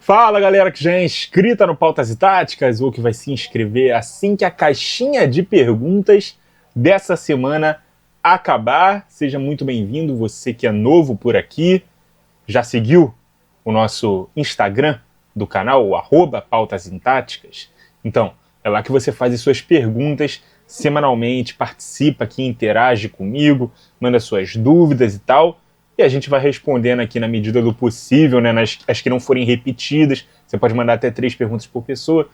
Fala galera que já é inscrita no Pautas e Táticas ou que vai se inscrever assim que a caixinha de perguntas dessa semana acabar. Seja muito bem-vindo, você que é novo por aqui. Já seguiu o nosso Instagram do canal, o @Pautas em Táticas? Então, é lá que você faz as suas perguntas semanalmente, participa aqui, interage comigo, manda suas dúvidas e tal. E a gente vai respondendo aqui na medida do possível, né, as que não forem repetidas. Você pode mandar até 3 perguntas por pessoa.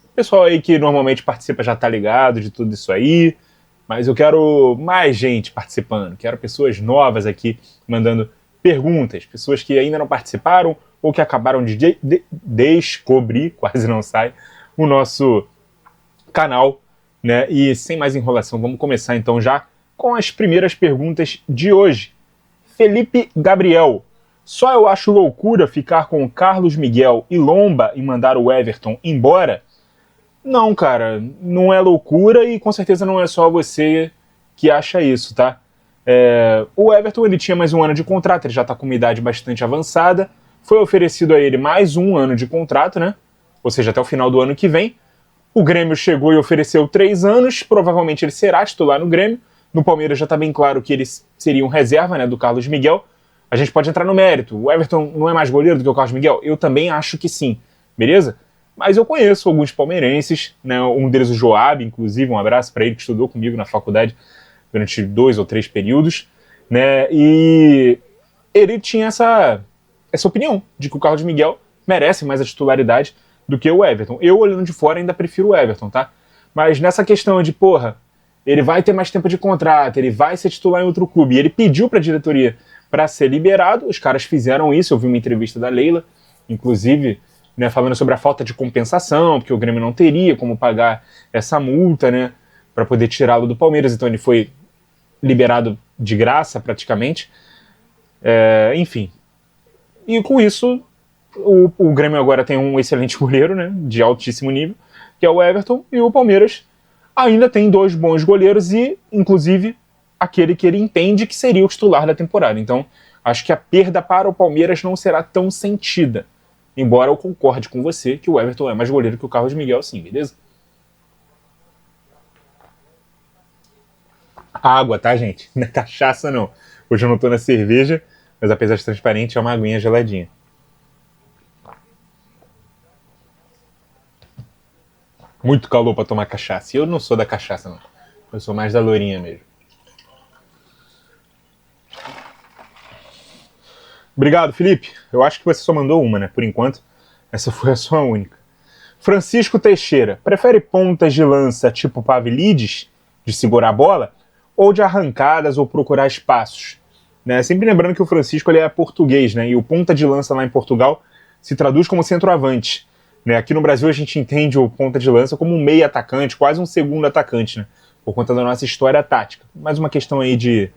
O pessoal aí que normalmente participa já tá ligado de tudo isso aí. Mas eu quero mais gente participando. Quero pessoas novas aqui mandando perguntas. Pessoas que ainda não participaram ou que acabaram de descobrir, quase não sai, o nosso canal, né? E sem mais enrolação, vamos começar então já com as primeiras perguntas de hoje. Felipe Gabriel: só eu acho loucura ficar com Carlos Miguel e Lomba e mandar o Everton embora? Não, cara, não é loucura e com certeza não é só você que acha isso, tá? O Everton ele tinha mais um ano de contrato, ele já tá com uma idade bastante avançada, foi oferecido a ele mais um ano de contrato, né? Ou seja, até o final do ano que vem. O Grêmio chegou e ofereceu 3 anos, provavelmente ele será titular no Grêmio. No Palmeiras já está bem claro que eles seriam reserva, né, do Carlos Miguel. A gente pode entrar no mérito. O Everton não é mais goleiro do que o Carlos Miguel? Eu também acho que sim, beleza? Mas eu conheço alguns palmeirenses, né, um deles o Joab, inclusive, um abraço para ele que estudou comigo na faculdade durante 2 ou 3 períodos, né, e ele tinha essa opinião de que o Carlos Miguel merece mais a titularidade do que o Everton. Eu, olhando de fora, ainda prefiro o Everton, tá? Mas nessa questão de, ele vai ter mais tempo de contrato, ele vai ser titular em outro clube, e ele pediu para a diretoria para ser liberado, os caras fizeram isso. Eu vi uma entrevista da Leila, inclusive, né, falando sobre a falta de compensação, porque o Grêmio não teria como pagar essa multa, né, para poder tirá-lo do Palmeiras, então ele foi liberado de graça, praticamente. Enfim. E com isso, o Grêmio agora tem um excelente goleiro, né, de altíssimo nível, que é o Everton, e o Palmeiras ainda tem 2 bons goleiros e, inclusive, aquele que ele entende que seria o titular da temporada. Então, acho que a perda para o Palmeiras não será tão sentida. Embora eu concorde com você que o Everton é mais goleiro que o Carlos Miguel, sim, beleza? Água, tá, gente? Não é cachaça, não. Hoje eu não tô na cerveja, mas apesar de transparente, é uma aguinha geladinha. Muito calor pra tomar cachaça. E eu não sou da cachaça, não. Eu sou mais da lourinha mesmo. Obrigado, Felipe. Eu acho que você só mandou uma, né? Por enquanto, essa foi a sua única. Francisco Teixeira: prefere pontas de lança tipo Pavlidis, de segurar a bola, ou de arrancadas ou procurar espaços? Né? Sempre lembrando que o Francisco ele é português, né? E o ponta de lança lá em Portugal se traduz como centroavante. Né? Aqui no Brasil a gente entende o ponta de lança como um meio atacante, quase um segundo atacante, né? Por conta da nossa história tática. Mais uma questão aí de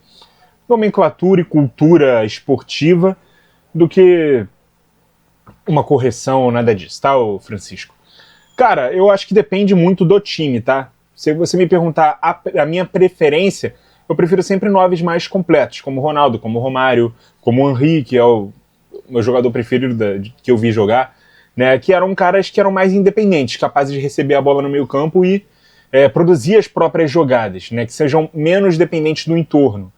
nomenclatura e cultura esportiva do que uma correção ou nada disso, tá, Francisco? Cara, eu acho que depende muito do time, tá? Se você me perguntar a minha preferência, eu prefiro sempre 9 mais completos, como o Ronaldo, como o Romário, como o Henry, que é o meu jogador preferido que eu vi jogar, né? Que eram caras que eram mais independentes, capazes de receber a bola no meio campo e produzir as próprias jogadas, né? Que sejam menos dependentes do entorno.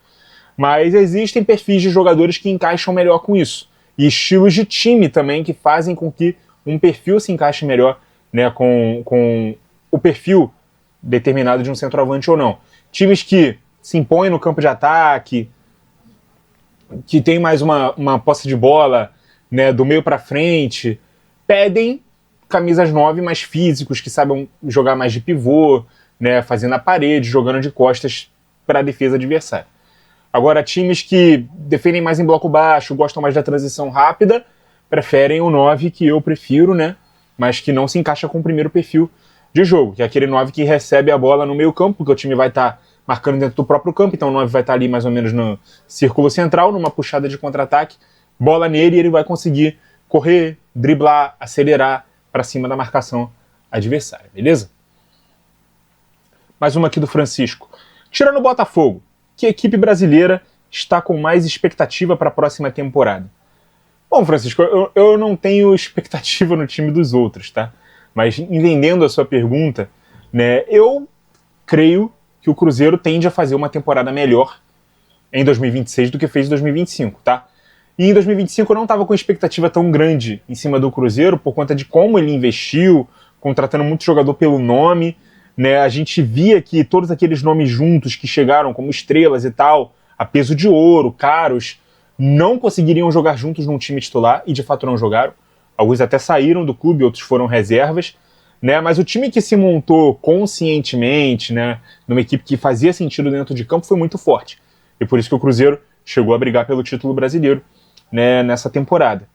Mas existem perfis de jogadores que encaixam melhor com isso. E estilos de time também que fazem com que um perfil se encaixe melhor, né, com o perfil determinado de um centroavante ou não. Times que se impõem no campo de ataque, que tem mais uma posse de bola, né, do meio para frente, pedem camisas 9 mais físicos, que sabem jogar mais de pivô, né, fazendo a parede, jogando de costas para a defesa adversária. Agora, times que defendem mais em bloco baixo, gostam mais da transição rápida, preferem o 9 que eu prefiro, né? Mas que não se encaixa com o primeiro perfil de jogo, que é aquele 9 que recebe a bola no meio campo, porque o time vai estar marcando dentro do próprio campo, então o 9 vai estar ali mais ou menos no círculo central, numa puxada de contra-ataque, bola nele e ele vai conseguir correr, driblar, acelerar para cima da marcação adversária, beleza? Mais uma aqui do Francisco. Tirando o Botafogo, que equipe brasileira está com mais expectativa para a próxima temporada? Bom, Francisco, eu não tenho expectativa no time dos outros, tá? Mas entendendo a sua pergunta, né, eu creio que o Cruzeiro tende a fazer uma temporada melhor em 2026 do que fez em 2025, tá? E em 2025 eu não estava com expectativa tão grande em cima do Cruzeiro por conta de como ele investiu, contratando muito jogador pelo nome, né? A gente via que todos aqueles nomes juntos que chegaram como estrelas e tal, a peso de ouro, caros, não conseguiriam jogar juntos num time titular e de fato não jogaram. Alguns até saíram do clube, outros foram reservas, né? Mas o time que se montou conscientemente, né, numa equipe que fazia sentido dentro de campo, foi muito forte. E por isso que o Cruzeiro chegou a brigar pelo título brasileiro, né, nessa temporada.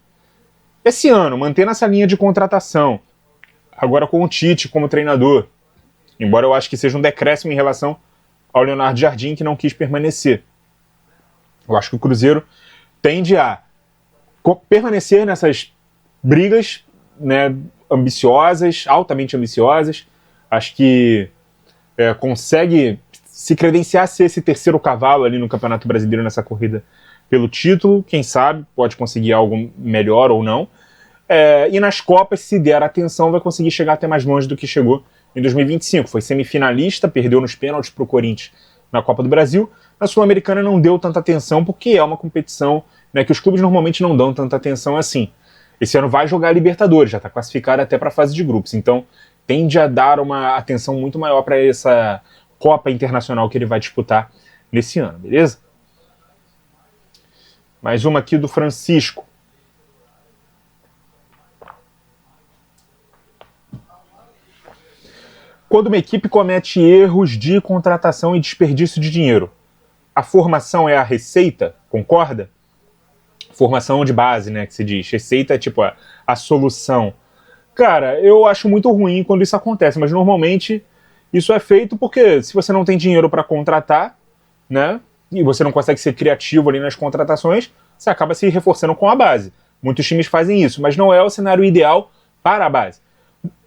Esse ano, mantendo essa linha de contratação, agora com o Tite como treinador, embora eu acho que seja um decréscimo em relação ao Leonardo Jardim, que não quis permanecer. Eu acho que o Cruzeiro tende a permanecer nessas brigas, né, ambiciosas, altamente ambiciosas. Acho que consegue se credenciar a ser esse terceiro cavalo ali no Campeonato Brasileiro nessa corrida pelo título. Quem sabe pode conseguir algo melhor ou não. E nas Copas, se der atenção, vai conseguir chegar até mais longe do que chegou em 2025. Foi semifinalista, perdeu nos pênaltis para o Corinthians na Copa do Brasil. Na Sul-Americana não deu tanta atenção, porque é uma competição, né, que os clubes normalmente não dão tanta atenção assim. Esse ano vai jogar a Libertadores, já está classificado até para a fase de grupos. Então tende a dar uma atenção muito maior para essa Copa Internacional que ele vai disputar nesse ano, beleza? Mais uma aqui do Francisco. Quando uma equipe comete erros de contratação e desperdício de dinheiro, a formação é a receita? Concorda? Formação de base, né, que se diz. Receita é tipo a solução. Cara, eu acho muito ruim quando isso acontece, mas normalmente isso é feito porque se você não tem dinheiro para contratar, né, e você não consegue ser criativo ali nas contratações, você acaba se reforçando com a base. Muitos times fazem isso, mas não é o cenário ideal para a base.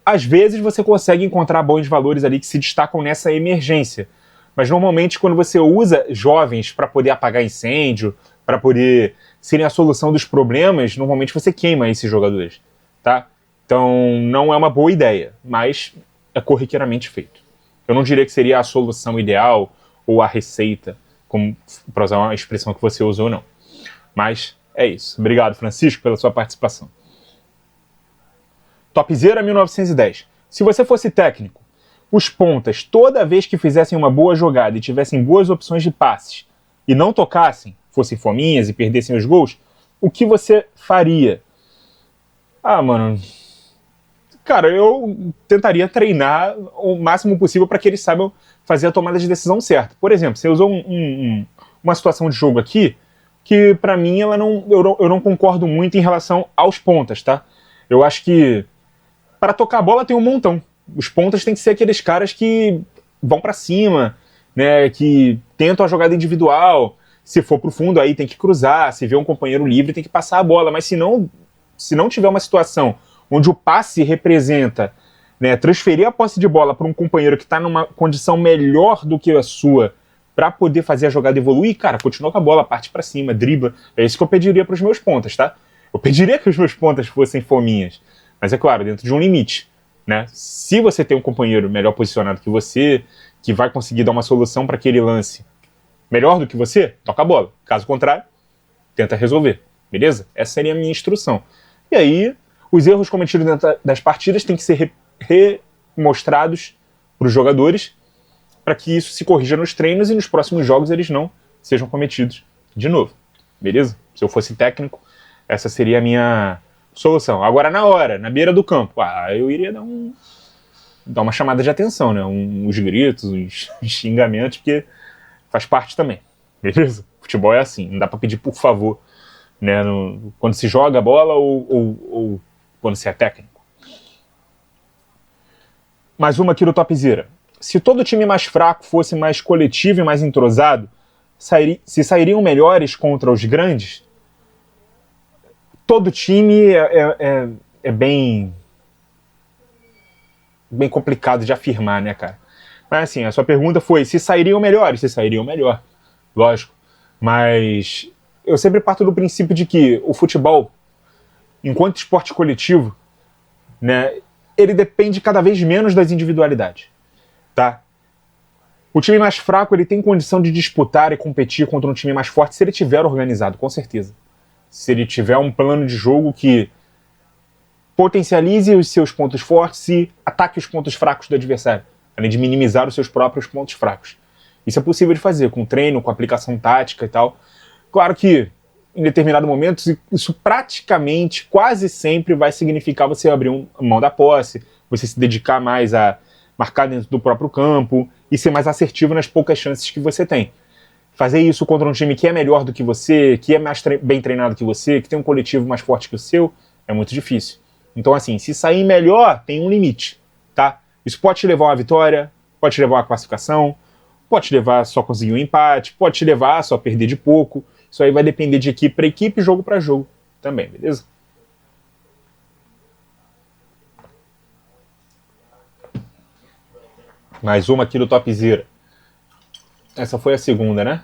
Às vezes você consegue encontrar bons valores ali que se destacam nessa emergência, mas normalmente quando você usa jovens para poder apagar incêndio, para poder serem a solução dos problemas, normalmente você queima esses jogadores, tá? Então não é uma boa ideia, mas é corriqueiramente feito. Eu não diria que seria a solução ideal ou a receita, para usar uma expressão que você usou, não. Mas é isso. Obrigado, Francisco, pela sua participação. Topzera 1910. Se você fosse técnico, os pontas, toda vez que fizessem uma boa jogada e tivessem boas opções de passes e não tocassem, fossem fominhas e perdessem os gols, o que você faria? Ah, mano... Cara, eu tentaria treinar o máximo possível para que eles saibam fazer a tomada de decisão certa. Por exemplo, você usou uma situação de jogo aqui que, para mim, eu não concordo muito em relação aos pontas, tá? Eu acho que para tocar a bola tem um montão. Os pontas têm que ser aqueles caras que vão para cima, né, que tentam a jogada individual. Se for pro fundo, aí tem que cruzar. Se vê um companheiro livre, tem que passar a bola. Mas se não tiver uma situação onde o passe representa, né, transferir a posse de bola para um companheiro que está numa condição melhor do que a sua para poder fazer a jogada evoluir, cara, continua com a bola, parte para cima, dribla. É isso que eu pediria para os meus pontas, tá? Eu pediria que os meus pontas fossem fominhas. Mas é claro, dentro de um limite, né? Se você tem um companheiro melhor posicionado que você, que vai conseguir dar uma solução para aquele lance melhor do que você, toca a bola. Caso contrário, tenta resolver. Beleza? Essa seria a minha instrução. E aí, os erros cometidos dentro das partidas têm que ser remostrados para os jogadores para que isso se corrija nos treinos e nos próximos jogos eles não sejam cometidos de novo. Beleza? Se eu fosse técnico, essa seria a minha solução. Agora, na hora, na beira do campo, eu iria dar uma chamada de atenção, né? Uns gritos, uns xingamentos, porque faz parte também. Beleza? Futebol é assim, não dá para pedir por favor, né? Quando se joga a bola ou quando se é técnico. Mais uma aqui do Topzera. Se todo time mais fraco fosse mais coletivo e mais entrosado, se sairiam melhores contra os grandes? Todo time é bem complicado de afirmar, né, cara? Mas assim, a sua pergunta foi se sairiam melhores? Se sairiam melhor, lógico. Mas eu sempre parto do princípio de que o futebol enquanto esporte coletivo, né, ele depende cada vez menos das individualidades, tá? O time mais fraco ele tem condição de disputar e competir contra um time mais forte se ele tiver organizado, com certeza. Se ele tiver um plano de jogo que potencialize os seus pontos fortes e ataque os pontos fracos do adversário, além de minimizar os seus próprios pontos fracos. Isso é possível de fazer com treino, com aplicação tática e tal. Claro que em determinado momento isso praticamente, quase sempre vai significar você abrir mão da posse, você se dedicar mais a marcar dentro do próprio campo e ser mais assertivo nas poucas chances que você tem. Fazer isso contra um time que é melhor do que você, que é mais bem treinado que você, que tem um coletivo mais forte que o seu, é muito difícil. Então, assim, se sair melhor, tem um limite, tá? Isso pode te levar a uma vitória, pode te levar a uma classificação, pode te levar a só conseguir um empate, pode te levar a só perder de pouco. Isso aí vai depender de equipe para equipe, jogo para jogo também, beleza? Mais uma aqui do Topzera. Essa foi a segunda, né?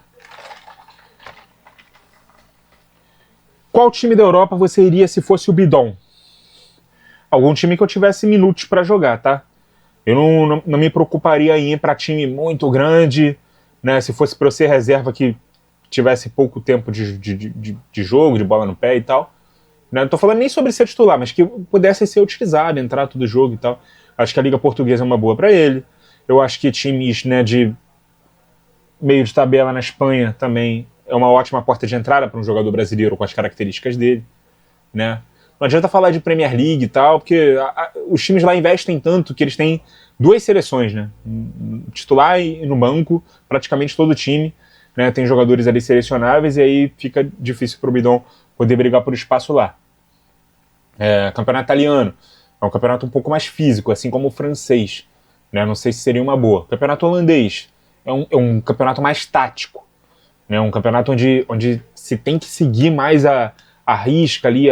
Qual time da Europa você iria se fosse o Bidon? Algum time que eu tivesse minutos para jogar, tá? Eu não me preocuparia em ir para time muito grande, né? Se fosse para eu ser reserva que tivesse pouco tempo de jogo, de bola no pé e tal. Né? Não tô falando nem sobre ser titular, mas que pudesse ser utilizado, entrar todo jogo e tal. Acho que a Liga Portuguesa é uma boa para ele. Eu acho que times, né, de meio de tabela na Espanha também é uma ótima porta de entrada para um jogador brasileiro com as características dele, né? Não adianta falar de Premier League e tal, porque os times lá investem tanto que eles têm duas seleções, né? Titular e no banco, praticamente todo time, né? Tem jogadores ali selecionáveis e aí fica difícil para o Bidon poder brigar por espaço lá. Campeonato italiano é um campeonato um pouco mais físico, assim como o francês, né? Não sei se seria uma boa. Campeonato holandês é um campeonato mais tático, né? Um campeonato onde se tem que seguir mais a risca ali,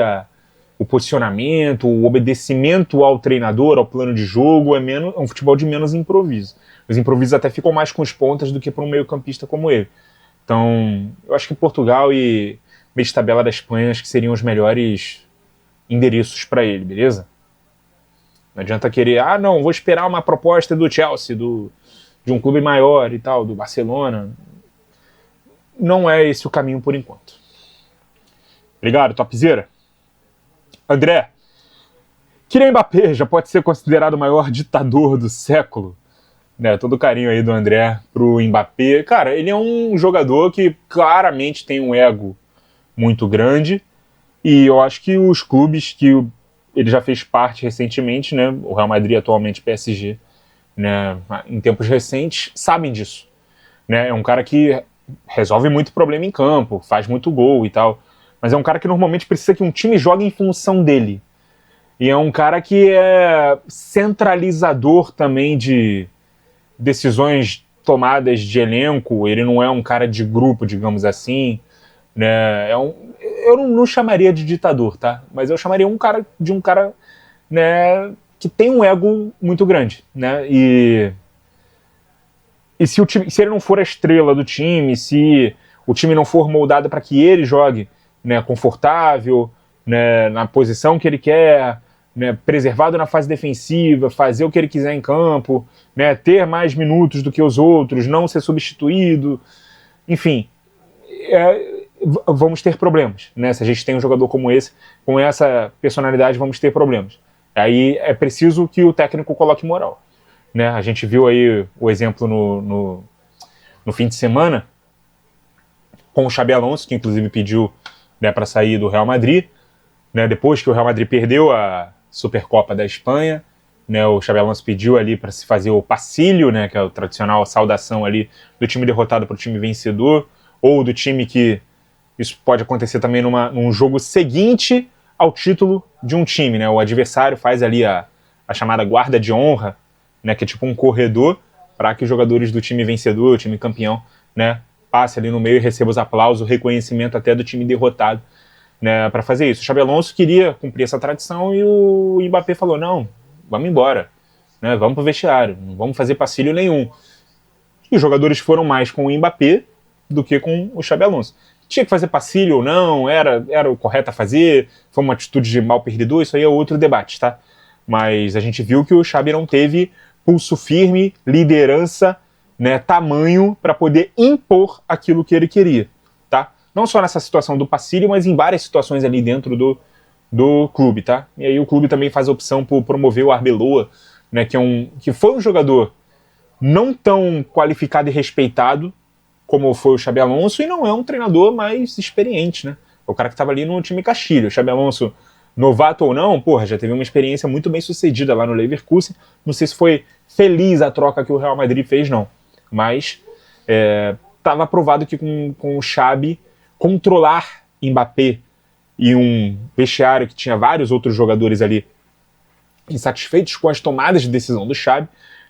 o posicionamento, o obedecimento ao treinador, ao plano de jogo, é um futebol de menos improviso. Os improvisos até ficam mais com os pontas do que para um meio-campista como ele. Então, eu acho que Portugal e meio de tabela da Espanha acho que seriam os melhores endereços para ele, beleza? Não adianta querer, não, vou esperar uma proposta do Chelsea, de um clube maior e tal, do Barcelona. Não é esse o caminho por enquanto. Obrigado, Topzera. André, Kylian Mbappé já pode ser considerado o maior ditador do século? Né, todo o carinho aí do André pro Mbappé. Cara, ele é um jogador que claramente tem um ego muito grande e eu acho que os clubes que ele já fez parte recentemente, né, o Real Madrid atualmente PSG, né, em tempos recentes, sabem disso. Né, é um cara que resolve muito problema em campo, faz muito gol e tal, mas é um cara que normalmente precisa que um time jogue em função dele. E é um cara que é centralizador também de decisões tomadas de elenco. Ele não é um cara de grupo, digamos assim, né? Eu não chamaria de ditador, tá? Mas eu chamaria de um cara, né, que tem um ego muito grande, né? E se ele não for a estrela do time, se o time não for moldado para que ele jogue, né, confortável, né, na posição que ele quer, né, preservado na fase defensiva, fazer o que ele quiser em campo, né, ter mais minutos do que os outros, não ser substituído, enfim, vamos ter problemas, né? Se a gente tem um jogador como esse, com essa personalidade, vamos ter problemas. Aí é preciso que o técnico coloque moral, né? A gente viu aí o exemplo no fim de semana com o Xabi Alonso, que inclusive pediu, né, para sair do Real Madrid, né, depois que o Real Madrid perdeu a Supercopa da Espanha, né, o Xabi Alonso pediu ali para se fazer o passilho, né, que é o tradicional saudação ali do time derrotado para o time vencedor, ou do time que isso pode acontecer também num jogo seguinte ao título de um time, né, o adversário faz ali a chamada guarda de honra, né, que é tipo um corredor para que os jogadores do time vencedor, o time campeão, né, passe ali no meio e receba os aplausos, o reconhecimento até do time derrotado, né, para fazer isso. O Xabi Alonso queria cumprir essa tradição e o Mbappé falou, não, vamos embora, né, vamos pro vestiário, não vamos fazer passilho nenhum. E os jogadores foram mais com o Mbappé do que com o Xabi Alonso. Tinha que fazer passilho ou não, era o correto a fazer, foi uma atitude de mal perdedor, isso aí é outro debate, tá? Mas a gente viu que o Xabi não teve pulso firme, liderança, né, tamanho para poder impor aquilo que ele queria, tá? Não só nessa situação do passilho, mas em várias situações ali dentro do clube, tá? E aí o clube também faz a opção por promover o Arbeloa, né, que foi um jogador não tão qualificado e respeitado como foi o Xabi Alonso, e não é um treinador mais experiente, né? É o cara que estava ali no time Castilho. O Xabi Alonso, novato ou não, porra, já teve uma experiência muito bem sucedida lá no Leverkusen. Não sei se foi feliz a troca que o Real Madrid fez, não. Mas estava provado que com o Xabi, controlar Mbappé e um vestiário que tinha vários outros jogadores ali insatisfeitos com as tomadas de decisão do Xabi,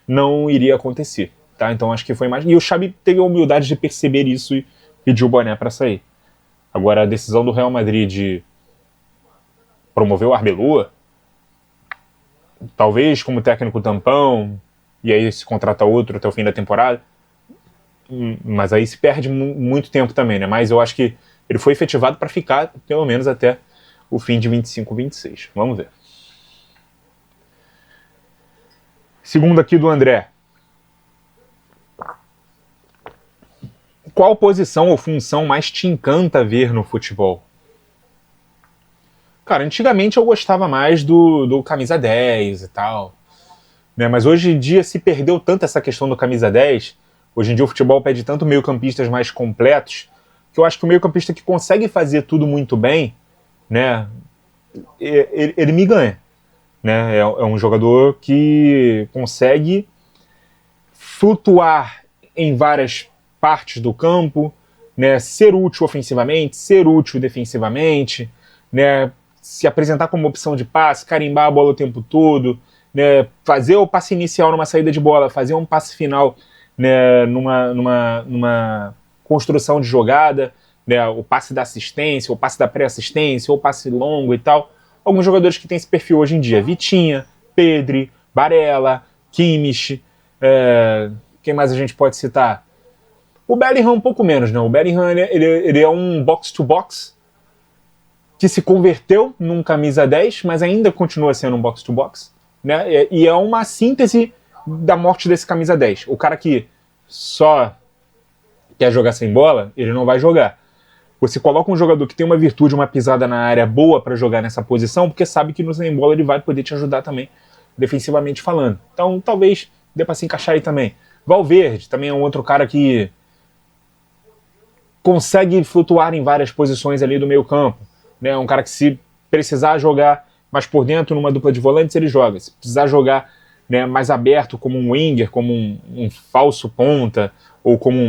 não iria acontecer. Tá? Então acho que foi mais. E o Xabi teve a humildade de perceber isso e pediu o boné para sair. Agora, a decisão do Real Madrid de promover o Arbeloa, talvez como técnico tampão, e aí se contrata outro até o fim da temporada, mas aí se perde muito tempo também, né? Mas eu acho que ele foi efetivado para ficar pelo menos até o fim de 25-26. Vamos ver. Segundo aqui do André. Qual posição ou função mais te encanta ver no futebol? Cara, antigamente eu gostava mais do camisa 10 e tal, né? Mas hoje em dia se perdeu tanto essa questão do camisa 10, hoje em dia o futebol pede tanto meio-campistas mais completos, que eu acho que o meio-campista que consegue fazer tudo muito bem, né, ele me ganha. Né? É um jogador que consegue flutuar em várias partes do campo, né, ser útil ofensivamente, ser útil defensivamente, né, se apresentar como opção de passe, carimbar a bola o tempo todo, né, fazer o passe inicial numa saída de bola, fazer um passe final, né, numa construção de jogada, né, o passe da assistência, o passe da pré-assistência, o passe longo e tal. Alguns jogadores que têm esse perfil hoje em dia: Vitinha, Pedri, Barella, Kimmich, quem mais a gente pode citar? O Bellingham um pouco menos, né? O Bellingham ele é um box-to-box que se converteu num camisa 10, mas ainda continua sendo um box-to-box, né? E é uma síntese da morte desse camisa 10. O cara que só quer jogar sem bola, ele não vai jogar. Você coloca um jogador que tem uma virtude, uma pisada na área boa para jogar nessa posição, porque sabe que no sem bola ele vai poder te ajudar também, defensivamente falando. Então talvez dê para se encaixar aí também. Valverde também é um outro cara que consegue flutuar em várias posições ali do meio campo, né? Um cara que, se precisar jogar mais por dentro numa dupla de volantes, ele joga. Se precisar jogar, né, mais aberto como um winger, como um falso ponta, ou como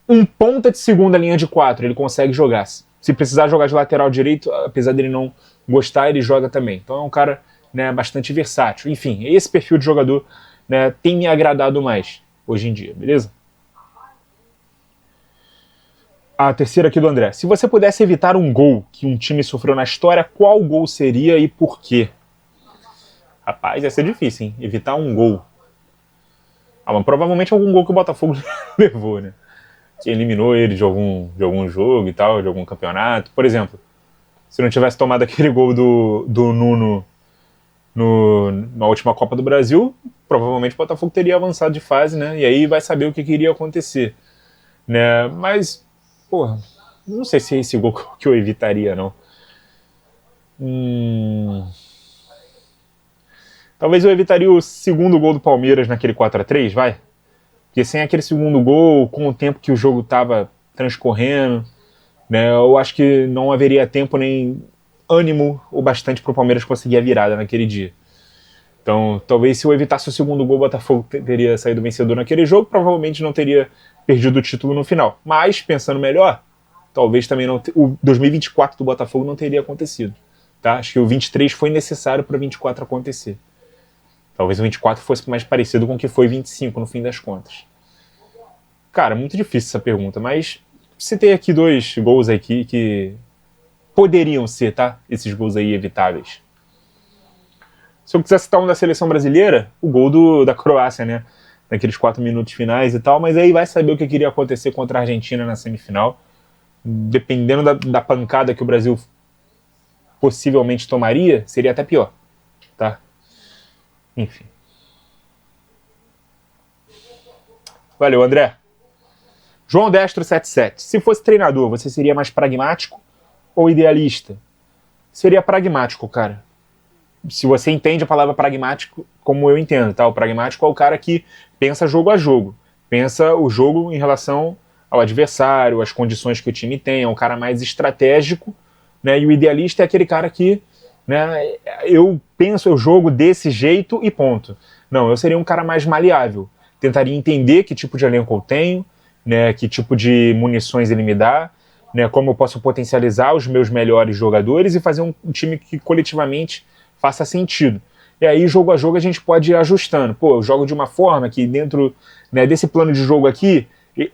um ponta de segunda linha de 4, ele consegue jogar. Se precisar jogar de lateral direito, apesar dele não gostar, ele joga também. Então é um cara, né, bastante versátil. Enfim, esse perfil de jogador, né, tem me agradado mais hoje em dia, beleza? A terceira aqui do André. Se você pudesse evitar um gol que um time sofreu na história, qual gol seria e por quê? Rapaz, ia ser difícil, hein? Evitar um gol. Mas provavelmente algum gol que o Botafogo levou, né? Que eliminou ele de algum jogo e tal, de algum campeonato. Por exemplo, se não tivesse tomado aquele gol do Nuno na última Copa do Brasil, provavelmente o Botafogo teria avançado de fase, né? E aí vai saber o que iria acontecer, né? Mas, porra, não sei se é esse gol que eu evitaria, não. Talvez eu evitaria o segundo gol do Palmeiras naquele 4-3, vai? Porque sem aquele segundo gol, com o tempo que o jogo estava transcorrendo, né, eu acho que não haveria tempo nem ânimo o bastante para o Palmeiras conseguir a virada naquele dia. Então, talvez se eu evitasse o segundo gol, o Botafogo teria saído vencedor naquele jogo, provavelmente não teria perdido o título no final. Mas, pensando melhor, talvez também o 2024 do Botafogo não teria acontecido. Tá? Acho que o 23 foi necessário para o 24 acontecer. Talvez o 24 fosse mais parecido com o que foi 25 no fim das contas. Cara, muito difícil essa pergunta, mas citei aqui 2 gols aqui que poderiam ser, tá? Esses gols aí evitáveis. Se eu quiser citar um da seleção brasileira, o gol da Croácia, né? Naqueles 4 minutos finais e tal, mas aí vai saber o que iria acontecer contra a Argentina na semifinal. dependendo da pancada que o Brasil possivelmente tomaria, seria até pior, tá? Enfim. Valeu, André. João Destro 77. Se fosse treinador, você seria mais pragmático ou idealista? Seria pragmático, cara. Se você entende a palavra pragmático como eu entendo, tá? O pragmático é o cara que pensa jogo a jogo. Pensa o jogo em relação ao adversário, as condições que o time tem, é um cara mais estratégico, né? E o idealista é aquele cara que, né, eu penso o jogo desse jeito e ponto. Não, eu seria um cara mais maleável. Tentaria entender que tipo de elenco eu tenho, né, que tipo de munições ele me dá, né, como eu posso potencializar os meus melhores jogadores e fazer um time que coletivamente faça sentido. E aí, jogo a jogo, a gente pode ir ajustando. Pô, eu jogo de uma forma que dentro, né, desse plano de jogo aqui,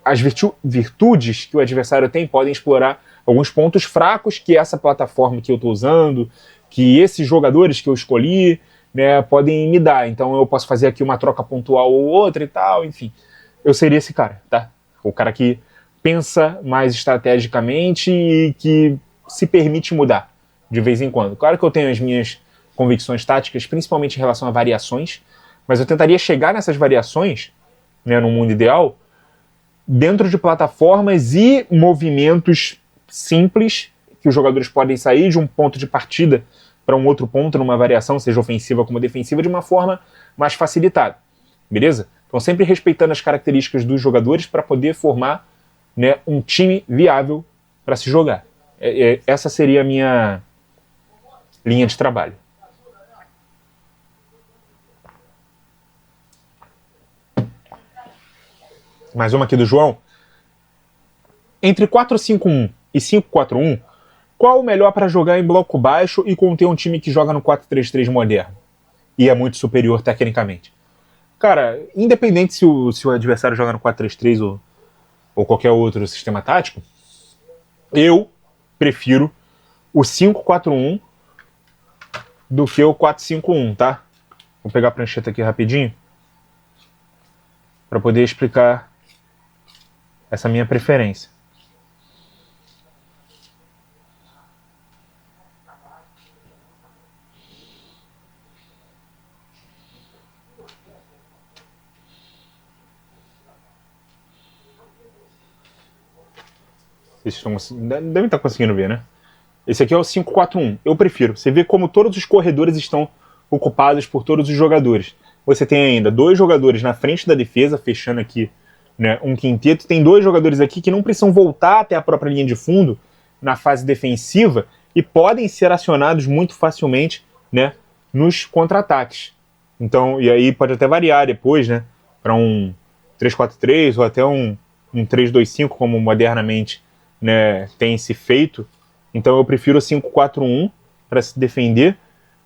as virtudes que o adversário tem podem explorar alguns pontos fracos que essa plataforma que eu estou usando, que esses jogadores que eu escolhi, né, podem me dar. Então eu posso fazer aqui uma troca pontual ou outra e tal, enfim. Eu seria esse cara, tá? O cara que pensa mais estrategicamente e que se permite mudar de vez em quando. Claro que eu tenho as minhas convicções táticas, principalmente em relação a variações, mas eu tentaria chegar nessas variações, né, no mundo ideal, dentro de plataformas e movimentos simples, que os jogadores podem sair de um ponto de partida para um outro ponto, numa variação, seja ofensiva como defensiva, de uma forma mais facilitada. Beleza? Então sempre respeitando as características dos jogadores para poder formar, né, um time viável para se jogar. Essa seria a minha linha de trabalho. Mais uma aqui do João. Entre 4-5-1 e 5-4-1, qual o melhor para jogar em bloco baixo e conter um time que joga no 4-3-3 moderno? E é muito superior tecnicamente. Cara, independente se o adversário joga no 4-3-3 ou qualquer outro sistema tático, eu prefiro o 5-4-1 do que o 4-5-1, tá? Vou pegar a prancheta aqui rapidinho para poder explicar essa minha preferência. Vocês devem estar conseguindo ver, né? Esse aqui é o 5-4-1. Eu prefiro. Você vê como todos os corredores estão ocupados por todos os jogadores. Você tem ainda 2 jogadores na frente da defesa, fechando aqui, né, um quinteto. Tem 2 jogadores aqui que não precisam voltar até a própria linha de fundo na fase defensiva e podem ser acionados muito facilmente, né, nos contra-ataques. Então, e aí pode até variar depois, né, para um 3-4-3 ou até um 3-2-5, como modernamente, né, tem se feito. Então eu prefiro o 5-4-1 para se defender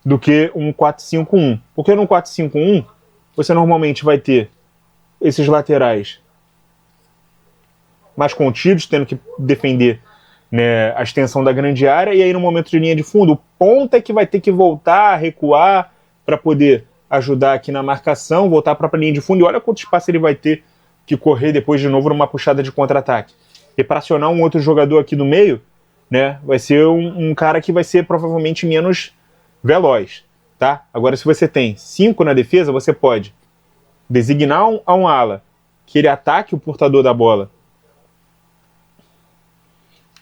do que um 4-5-1. Porque no 4-5-1 você normalmente vai ter esses laterais mais contidos, tendo que defender, né, a extensão da grande área, e aí no momento de linha de fundo, o ponta é que vai ter que voltar, recuar para poder ajudar aqui na marcação, voltar para a linha de fundo, e olha quanto espaço ele vai ter que correr depois de novo numa puxada de contra-ataque. E para acionar um outro jogador aqui no meio, né, vai ser um cara que vai ser provavelmente menos veloz, tá? Agora, se você tem 5 na defesa, você pode designar um ala que ele ataque o portador da bola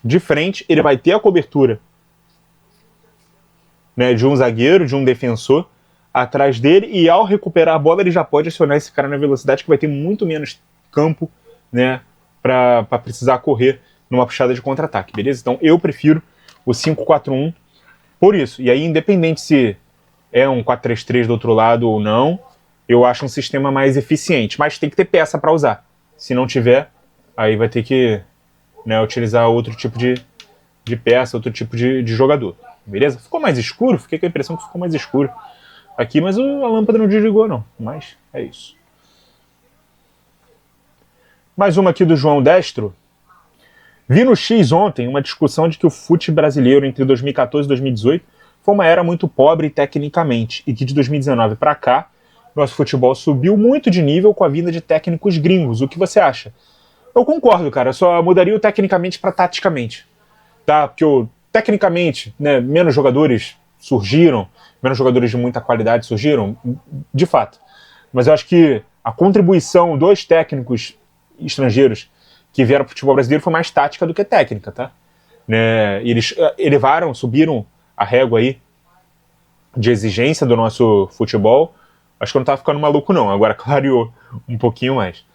de frente, ele vai ter a cobertura, né, de um zagueiro, de um defensor atrás dele, e ao recuperar a bola ele já pode acionar esse cara na velocidade, que vai ter muito menos campo, né, para precisar correr numa puxada de contra-ataque, beleza? Então eu prefiro o 5-4-1 por isso. E aí, independente se é um 4-3-3 do outro lado ou não, eu acho um sistema mais eficiente, mas tem que ter peça para usar. Se não tiver, aí vai ter que, né, utilizar outro tipo de peça, outro tipo de jogador, beleza? Ficou mais escuro? Fiquei com a impressão que ficou mais escuro aqui, mas a lâmpada não desligou não, mas é isso. Mais uma aqui do João Destro. Vi no X ontem uma discussão de que o futebol brasileiro entre 2014 e 2018 foi uma era muito pobre tecnicamente, e que de 2019 para cá, nosso futebol subiu muito de nível com a vinda de técnicos gringos. O que você acha? Eu concordo, cara. Eu só mudaria o tecnicamente para taticamente. Tá? Porque tecnicamente, né, menos jogadores surgiram, menos jogadores de muita qualidade surgiram, de fato. Mas eu acho que a contribuição dos técnicos estrangeiros que vieram para o futebol brasileiro foi mais tática do que técnica, tá? Né? Eles elevaram, subiram a régua aí de exigência do nosso futebol. Acho que eu não estava ficando maluco, não. Agora clareou um pouquinho mais.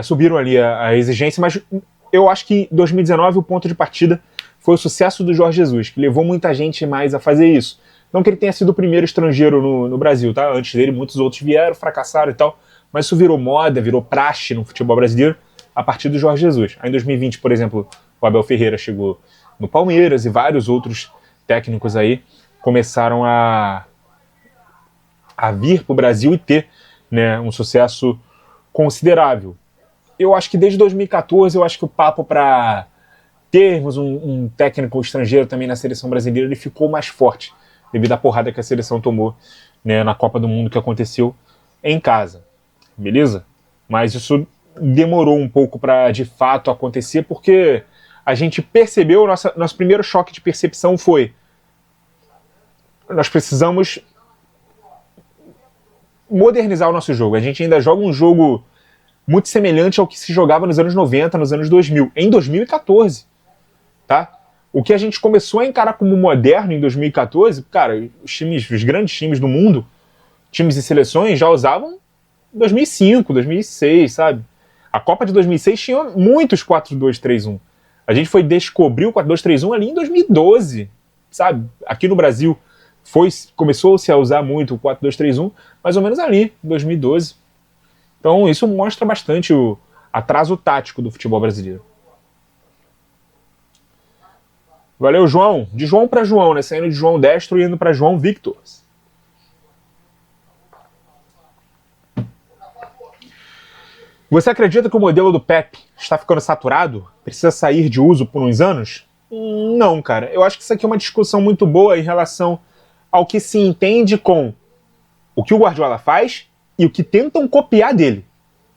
Subiram ali a exigência, mas eu acho que 2019 o ponto de partida foi o sucesso do Jorge Jesus, que levou muita gente mais a fazer isso. Não que ele tenha sido o primeiro estrangeiro no Brasil, tá? Antes dele, muitos outros vieram, fracassaram e tal, mas isso virou moda, virou praxe no futebol brasileiro a partir do Jorge Jesus. Aí em 2020, por exemplo, o Abel Ferreira chegou no Palmeiras e vários outros técnicos aí começaram a vir para o Brasil e ter, né, um sucesso considerável. Eu acho que desde 2014, eu acho que o papo para termos um técnico estrangeiro também na seleção brasileira, ele ficou mais forte, devido à porrada que a seleção tomou, né, na Copa do Mundo que aconteceu em casa. Beleza? Mas isso demorou um pouco para de fato acontecer, porque a gente percebeu, nosso primeiro choque de percepção foi: nós precisamos modernizar o nosso jogo. A gente ainda joga um jogo muito semelhante ao que se jogava nos anos 90, nos anos 2000, em 2014, tá? O que a gente começou a encarar como moderno em 2014, cara, os grandes times do mundo, times e seleções já usavam 2005, 2006, sabe? A Copa de 2006 tinha muitos 4-2-3-1. A gente foi descobrir o 4-2-3-1 ali em 2012, sabe? Aqui no Brasil começou-se a usar muito o 4-2-3-1, mais ou menos ali, em 2012. Então isso mostra bastante o atraso tático do futebol brasileiro. Valeu, João. De João para João, né? Saindo de João Destro e indo para João Victor. Você acredita que o modelo do Pep está ficando saturado? Precisa sair de uso por uns anos? Não, cara. Eu acho que isso aqui é uma discussão muito boa em relação ao que se entende com o que o Guardiola faz e o que tentam copiar dele,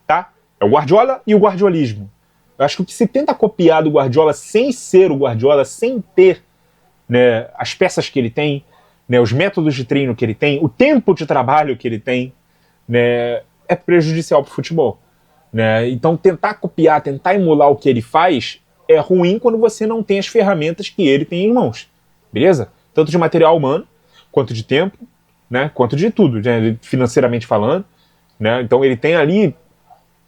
tá? É o Guardiola e o guardiolismo. Eu acho que o que se tenta copiar do Guardiola sem ser o Guardiola, sem ter, né, as peças que ele tem, né, os métodos de treino que ele tem, o tempo de trabalho que ele tem, né, é prejudicial para o futebol. Né? Então tentar copiar, tentar emular o que ele faz é ruim quando você não tem as ferramentas que ele tem em mãos. Beleza? Tanto de material humano, quanto de tempo, né, quanto de tudo, né, financeiramente falando, né? Então ele tem ali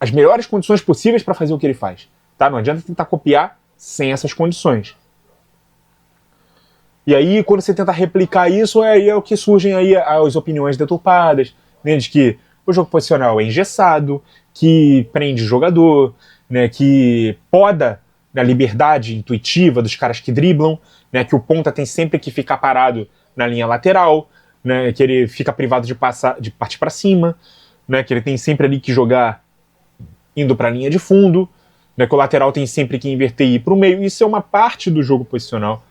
as melhores condições possíveis para fazer o que ele faz, tá? Não adianta tentar copiar sem essas condições. E aí quando você tenta replicar isso, aí é o que surgem aí as opiniões deturpadas, né, de que o jogo posicional é engessado, que prende o jogador, né, que poda a liberdade intuitiva dos caras que driblam, né, que o ponta tem sempre que ficar parado na linha lateral, né, que ele fica privado de partir para cima, né, que ele tem sempre ali que jogar indo para a linha de fundo, né, que o lateral tem sempre que inverter e ir para o meio. Isso é uma parte do jogo posicional.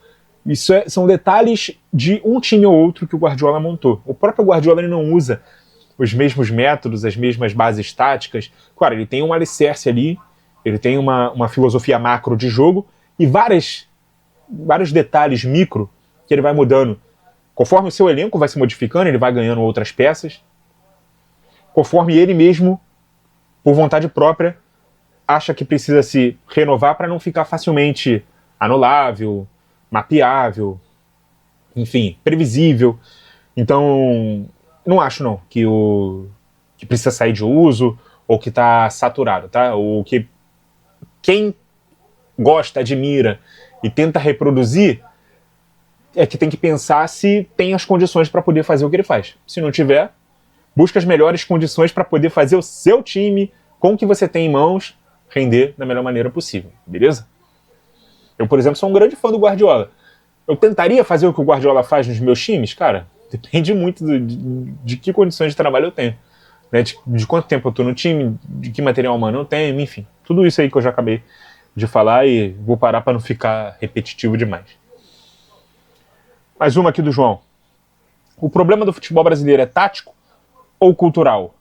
Isso são detalhes de um time ou outro que o Guardiola montou. O próprio Guardiola ele não usa os mesmos métodos, as mesmas bases táticas. Claro, ele tem um alicerce ali, ele tem uma filosofia macro de jogo e vários detalhes micro que ele vai mudando. Conforme o seu elenco vai se modificando, ele vai ganhando outras peças. Conforme ele mesmo, por vontade própria, acha que precisa se renovar para não ficar facilmente anulável, mapeável, enfim, previsível. Então, não acho não que precisa sair de uso ou que está saturado, tá? Ou que quem gosta, admira e tenta reproduzir é que tem que pensar se tem as condições para poder fazer o que ele faz. Se não tiver, busca as melhores condições para poder fazer o seu time, com o que você tem em mãos, render da melhor maneira possível, beleza? Eu, por exemplo, sou um grande fã do Guardiola. Eu tentaria fazer o que o Guardiola faz nos meus times? Cara, depende muito de que condições de trabalho eu tenho. Né? De quanto tempo eu estou no time, de que material humano eu tenho, enfim. Tudo isso aí que eu já acabei de falar e vou parar para não ficar repetitivo demais. Mais uma aqui do João. O problema do futebol brasileiro é tático ou cultural?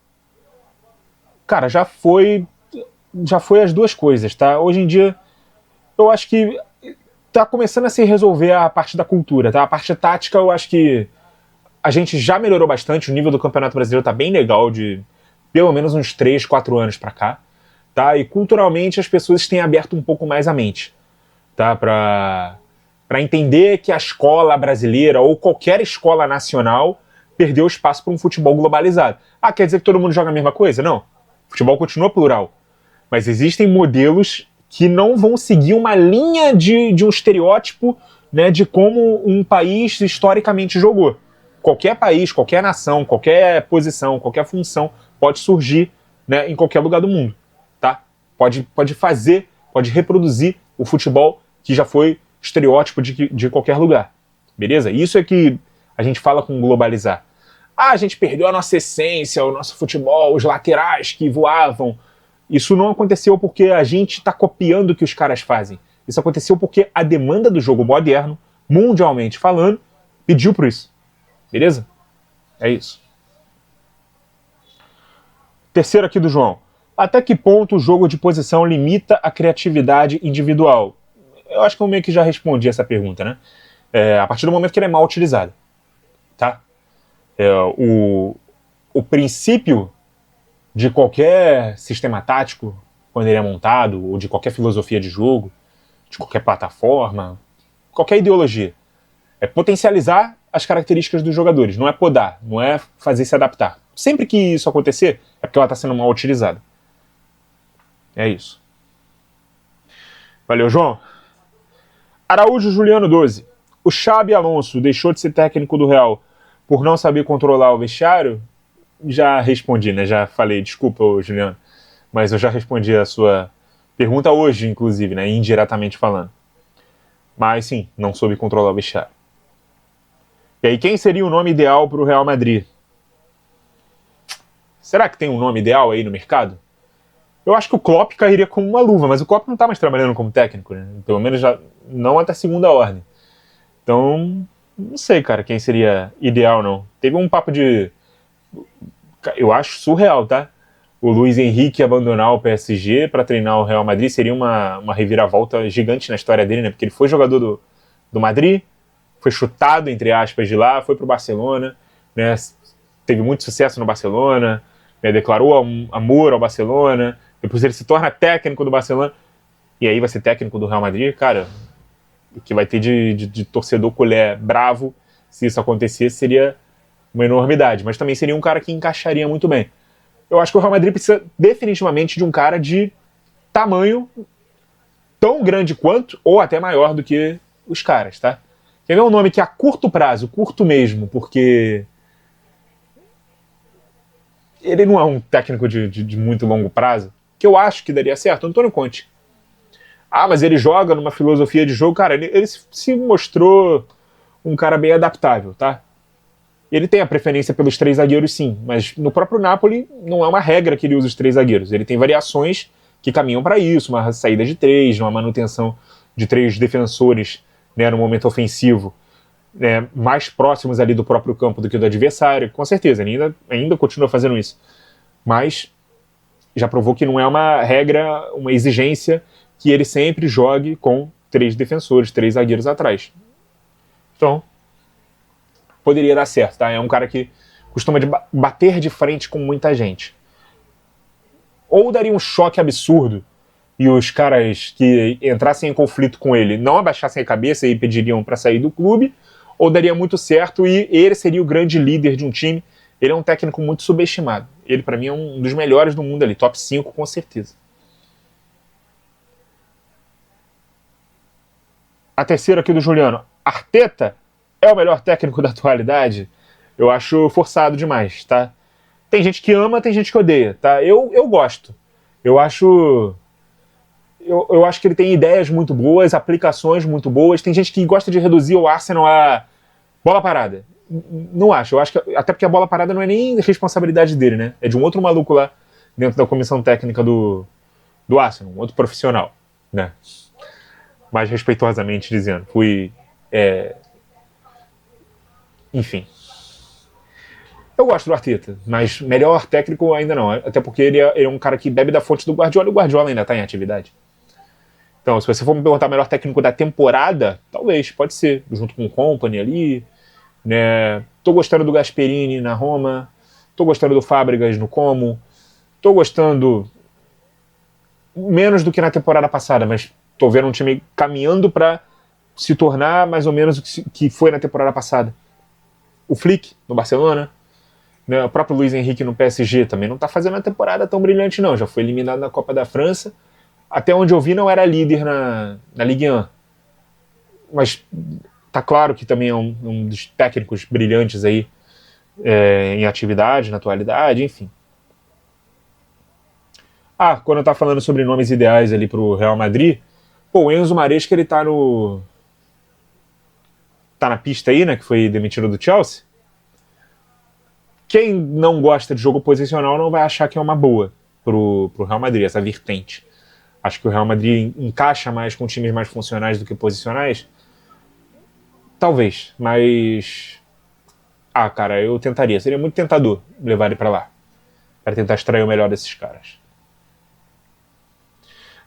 Cara, já foi já foi as duas coisas, tá? Hoje em dia, eu acho que tá começando a se resolver a parte da cultura, tá? A parte tática, eu acho que a gente já melhorou bastante, o nível do Campeonato Brasileiro tá bem legal de pelo menos uns 3, 4 anos pra cá, tá? E culturalmente as pessoas têm aberto um pouco mais a mente, tá? Pra entender que a escola brasileira ou qualquer escola nacional perdeu espaço para um futebol globalizado. Ah, quer dizer que todo mundo joga a mesma coisa? Não. O futebol continua plural. Mas existem modelos que não vão seguir uma linha de um estereótipo, né, de como um país historicamente jogou. Qualquer país, qualquer nação, qualquer posição, qualquer função pode surgir, né, em qualquer lugar do mundo. Tá? Pode fazer, pode reproduzir o futebol que já foi estereótipo de qualquer lugar. Beleza? Isso é que a gente fala com globalizar. Ah, a gente perdeu a nossa essência, o nosso futebol, os laterais que voavam. Isso não aconteceu porque a gente está copiando o que os caras fazem. Isso aconteceu porque a demanda do jogo moderno, mundialmente falando, pediu por isso. Beleza? É isso. Terceiro aqui do João. Até que ponto o jogo de posição limita a criatividade individual? Eu acho que eu meio que já respondi essa pergunta, né? A partir do momento que ele é mal utilizado. Tá? O princípio de qualquer sistema tático, quando ele é montado, ou de qualquer filosofia de jogo, de qualquer plataforma, qualquer ideologia, é potencializar as características dos jogadores, não é podar, não é fazer se adaptar. Sempre que isso acontecer, é porque ela está sendo mal utilizada. É isso. Valeu, João. Araújo Juliano 12. O Xabi Alonso deixou de ser técnico do Real por não saber controlar o vestiário? Já respondi, né? Já falei, desculpa, Juliano, mas eu já respondi a sua pergunta hoje, inclusive, né? Indiretamente falando. Mas sim, não soube controlar o vestiário. E aí, quem seria o nome ideal para o Real Madrid? Será que tem um nome ideal aí no mercado? Eu acho que o Klopp cairia como uma luva, mas o Klopp não está mais trabalhando como técnico, né? Pelo menos já não até segunda ordem. Então, não sei, cara, quem seria ideal, não. Teve um papo de... Eu acho surreal, tá? O Luiz Henrique abandonar o PSG para treinar o Real Madrid seria uma reviravolta gigante na história dele, né? Porque ele foi jogador do Madrid, foi chutado, entre aspas, de lá, foi pro Barcelona, né? Teve muito sucesso no Barcelona, né? Declarou amor ao Barcelona, depois ele se torna técnico do Barcelona, e aí vai ser técnico do Real Madrid, cara, o que vai ter de torcedor colher bravo se isso acontecesse seria uma enormidade, mas também seria um cara que encaixaria muito bem. Eu acho que o Real Madrid precisa definitivamente de um cara de tamanho tão grande quanto, ou até maior do que os caras, tá? Quer ver um nome que a curto prazo, curto mesmo, porque ele não é um técnico de muito longo prazo, que eu acho que daria certo, Antônio Conte. Ah, mas ele joga numa filosofia de jogo, cara, ele se mostrou um cara bem adaptável, tá? Ele tem a preferência pelos três zagueiros, sim, mas no próprio Napoli não é uma regra que ele use os três zagueiros. Ele tem variações que caminham para isso, uma saída de três, uma manutenção de três defensores, né, no momento ofensivo, né, mais próximos ali do próprio campo do que do adversário. Com certeza, ele ainda continua fazendo isso. Mas já provou que não é uma regra, uma exigência que ele sempre jogue com três defensores, três zagueiros atrás. Então, poderia dar certo, tá? É um cara que costuma bater de frente com muita gente. Ou daria um choque absurdo e os caras que entrassem em conflito com ele não abaixassem a cabeça e pediriam para sair do clube, ou daria muito certo e ele seria o grande líder de um time. Ele é um técnico muito subestimado. Ele, para mim, é um dos melhores do mundo ali, top 5 com certeza. A terceira aqui do Juliano. Arteta é o melhor técnico da atualidade? Eu acho forçado demais, tá? Tem gente que ama, tem gente que odeia, tá? Eu gosto. Eu acho... Eu acho que ele tem ideias muito boas, aplicações muito boas. Tem gente que gosta de reduzir o Arsenal a bola parada. Não acho. Eu acho que... Até porque a bola parada não é nem responsabilidade dele, né? É de um outro maluco lá dentro da comissão técnica do Arsenal. Um outro profissional, né? Mais respeitosamente dizendo. Enfim. Eu gosto do Arteta, mas melhor técnico ainda não. Até porque ele é um cara que bebe da fonte do Guardiola e o Guardiola ainda está em atividade. Então, se você for me perguntar o melhor técnico da temporada, talvez, pode ser, junto com o Kompany ali, né? Tô gostando do Gasperini na Roma, tô gostando do Fábregas no Como, tô gostando menos do que na temporada passada, mas tô vendo um time caminhando para se tornar mais ou menos o que foi na temporada passada. O Flick, no Barcelona, né? O próprio Luiz Henrique no PSG também não tá fazendo uma temporada tão brilhante não, já foi eliminado na Copa da França. Até onde eu vi não era líder na Ligue 1. Mas tá claro que também é um dos técnicos brilhantes aí em atividade, na atualidade, enfim. Quando eu tava falando sobre nomes ideais ali pro Real Madrid, o Enzo Maresca, ele tá na pista aí, né, que foi demitido do Chelsea. Quem não gosta de jogo posicional não vai achar que é uma boa pro Real Madrid, essa vertente. Acho que o Real Madrid encaixa mais com times mais funcionais do que posicionais. Talvez, mas... cara, eu tentaria. Seria muito tentador levar ele pra lá. Para tentar extrair o melhor desses caras.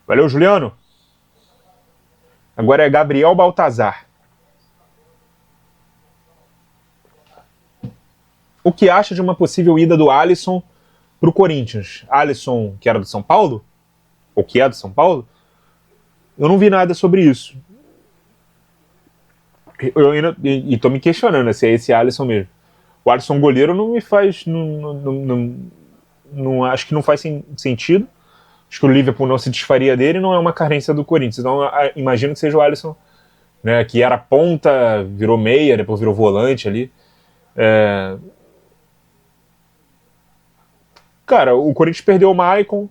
Valeu, Juliano. Agora é Gabriel Baltazar. O que acha de uma possível ida do Alisson pro Corinthians? Alisson, que era do São Paulo? Ou que é do São Paulo? Eu não vi nada sobre isso. Eu ainda tô me questionando se é esse Alisson mesmo. O Alisson goleiro não me faz... Não acho que não faz sentido. Acho que o Liverpool não se desfaria dele, não é uma carência do Corinthians. Então imagino que seja o Alisson, né, que era ponta, virou meia, depois virou volante ali. Cara, o Corinthians perdeu o Maicon,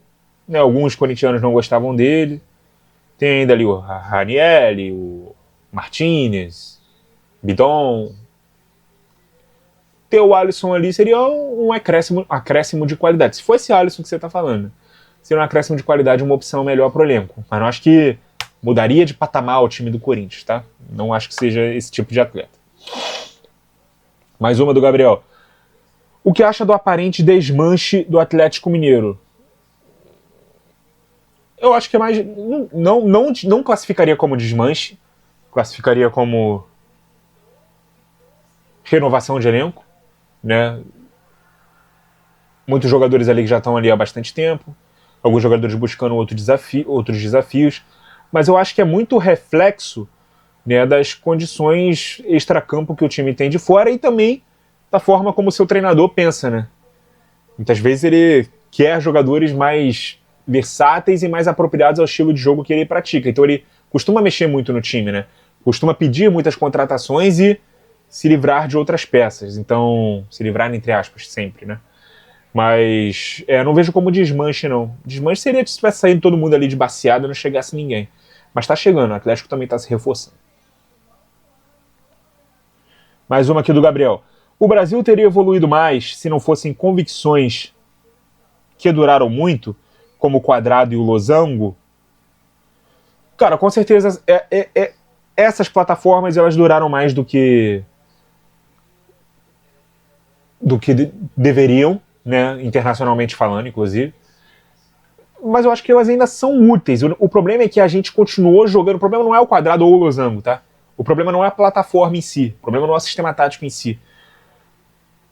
né, alguns corintianos não gostavam dele. Tem ainda ali o Ranieri, o Martinez, Bidon. Ter o Alisson ali seria um acréscimo de qualidade. Se fosse Alisson que você está falando, seria um acréscimo de qualidade, uma opção melhor para o elenco. Mas não acho que mudaria de patamar o time do Corinthians, tá? Não acho que seja esse tipo de atleta. Mais uma do Gabriel. O que acha do aparente desmanche do Atlético Mineiro? Eu acho que é mais... Não classificaria como desmanche, classificaria como renovação de elenco, né? Muitos jogadores ali que já estão ali há bastante tempo, alguns jogadores buscando outros desafios, mas eu acho que é muito reflexo, né, das condições extracampo que o time tem de fora e também da forma como o seu treinador pensa, né? Muitas vezes ele quer jogadores mais versáteis e mais apropriados ao estilo de jogo que ele pratica. Então ele costuma mexer muito no time, né? Costuma pedir muitas contratações e se livrar de outras peças. Então, se livrar entre aspas, sempre, né? Mas não vejo como desmanche, não. Desmanche seria se tivesse saído todo mundo ali de baseado e não chegasse ninguém. Mas tá chegando, o Atlético também tá se reforçando. Mais uma aqui do Gabriel. O Brasil teria evoluído mais se não fossem convicções que duraram muito, como o Quadrado e o Losango? Cara, com certeza essas plataformas elas duraram mais do que deveriam, né, internacionalmente falando, inclusive. Mas eu acho que elas ainda são úteis. O problema é que a gente continuou jogando. O problema não é o Quadrado ou o Losango, tá? O problema não é a plataforma em si. O problema não é o sistema tático em si.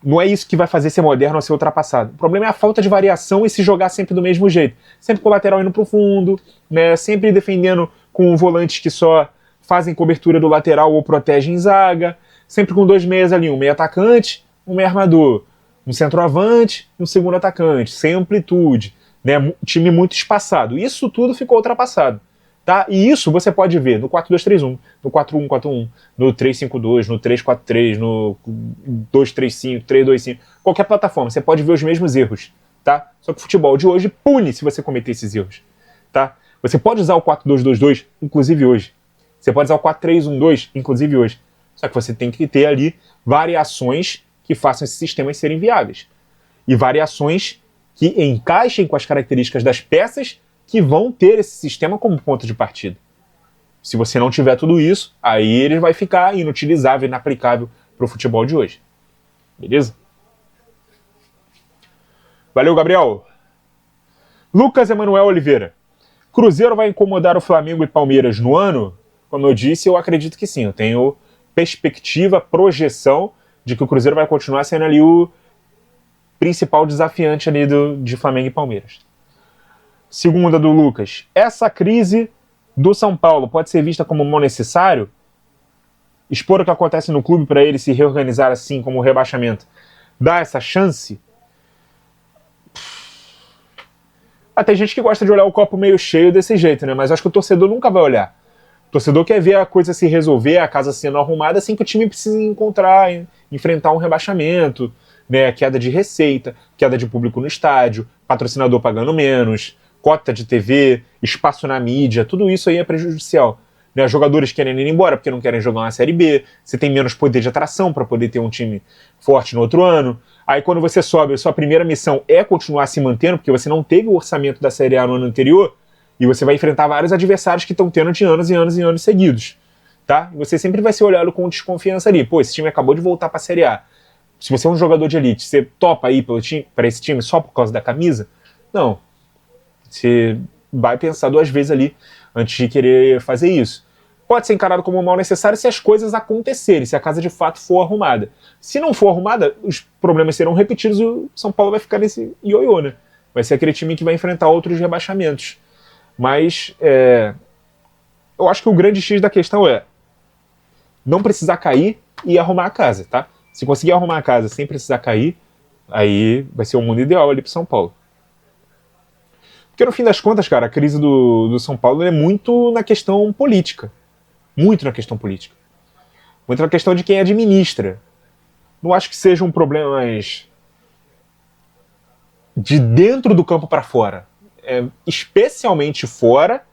Não é isso que vai fazer ser moderno ou ser ultrapassado. O problema é a falta de variação e se jogar sempre do mesmo jeito. Sempre com o lateral indo pro fundo, né? Sempre defendendo com volantes que só fazem cobertura do lateral ou protegem zaga. Sempre com dois meias ali, um meio atacante, um meio armador. Um centroavante e um segundo atacante. Sem amplitude. Né? Time muito espaçado. Isso tudo ficou ultrapassado. Tá? E isso você pode ver no 4-2-3-1, no 4-1-4-1, no 3-5-2, no 3-4-3, no 2-3-5, 3-2-5. Qualquer plataforma, você pode ver os mesmos erros. Tá? Só que o futebol de hoje pune se você cometer esses erros. Tá? Você pode usar o 4-2-2-2, inclusive hoje. Você pode usar o 4-3-1-2, inclusive hoje. Só que você tem que ter ali variações que façam esses sistemas serem viáveis. E variações que encaixem com as características das peças que vão ter esse sistema como ponto de partida. Se você não tiver tudo isso, aí ele vai ficar inutilizável, inaplicável para o futebol de hoje. Beleza? Valeu, Gabriel. Lucas Emanuel Oliveira. Cruzeiro vai incomodar o Flamengo e Palmeiras no ano? Como eu disse, eu acredito que sim. Eu tenho perspectiva, projeção de que o Cruzeiro vai continuar sendo ali o principal desafiante ali de Flamengo e Palmeiras. Segunda do Lucas. Essa crise do São Paulo pode ser vista como mal necessário? Expor o que acontece no clube para ele se reorganizar assim como o rebaixamento dá essa chance? Tem gente que gosta de olhar o copo meio cheio desse jeito, né? Mas acho que o torcedor nunca vai olhar. O torcedor quer ver a coisa se resolver, a casa sendo arrumada, assim que o time precisa enfrentar um rebaixamento, né? Queda de receita, queda de público no estádio, patrocinador pagando menos, cota de TV, espaço na mídia, tudo isso aí é prejudicial. Né? Jogadores querem ir embora porque não querem jogar uma Série B, você tem menos poder de atração para poder ter um time forte no outro ano. Aí quando você sobe, a sua primeira missão é continuar se mantendo, porque você não teve o orçamento da Série A no ano anterior, e você vai enfrentar vários adversários que estão tendo de anos e anos e anos seguidos. Tá? E você sempre vai ser olhado com desconfiança ali. Pô, esse time acabou de voltar para a Série A. Se você é um jogador de elite, você topa ir para esse time só por causa da camisa? Não. Você vai pensar duas vezes ali antes de querer fazer isso. Pode ser encarado como um mal necessário se as coisas acontecerem, se a casa de fato for arrumada. Se não for arrumada, os problemas serão repetidos e o São Paulo vai ficar nesse ioiô, né? Vai ser aquele time que vai enfrentar outros rebaixamentos. Mas eu acho que o grande X da questão é não precisar cair e arrumar a casa, tá? Se conseguir arrumar a casa sem precisar cair, aí vai ser o mundo ideal ali pro São Paulo. Porque no fim das contas, cara, a crise do São Paulo é muito na questão política. Muito na questão política. Muito na questão de quem administra. Não acho que sejam problemas de dentro do campo para fora. Especialmente fora.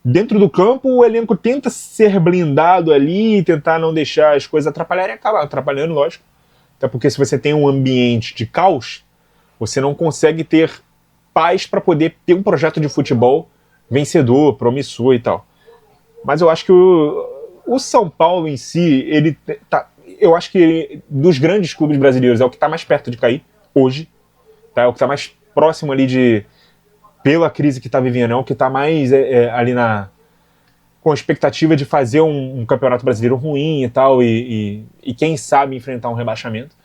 Dentro do campo, o elenco tenta ser blindado ali, tentar não deixar as coisas atrapalharem, e acaba atrapalhando, lógico. Até porque se você tem um ambiente de caos, você não consegue ter paz para poder ter um projeto de futebol vencedor, promissor e tal. Mas eu acho que o São Paulo em si, eu acho que dos grandes clubes brasileiros é o que está mais perto de cair hoje, tá? É o que está mais próximo ali pela crise que está vivendo, é o que está mais ali com a expectativa de fazer um campeonato brasileiro ruim e tal, e quem sabe enfrentar um rebaixamento.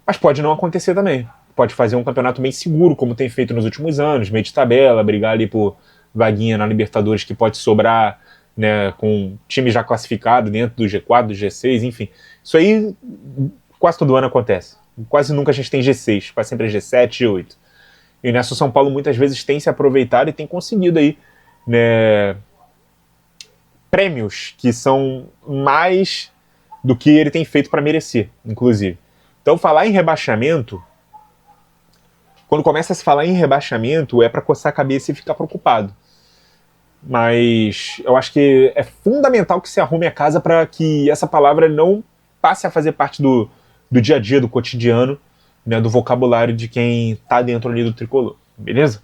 Mas pode não acontecer também. Pode fazer um campeonato bem seguro, como tem feito nos últimos anos, meio de tabela, brigar ali por vaguinha na Libertadores que pode sobrar, né, com time já classificado dentro do G4, do G6, enfim. Isso aí quase todo ano acontece. Quase nunca a gente tem G6, quase sempre é G7, G8. E nessa o São Paulo muitas vezes tem se aproveitado e tem conseguido aí, né, prêmios que são mais do que ele tem feito para merecer, inclusive. Então falar em rebaixamento, quando começa a se falar em rebaixamento, é para coçar a cabeça e ficar preocupado. Mas eu acho que é fundamental que se arrume a casa para que essa palavra não passe a fazer parte do dia a dia, do cotidiano, né, do vocabulário de quem está dentro ali do tricolor. Beleza?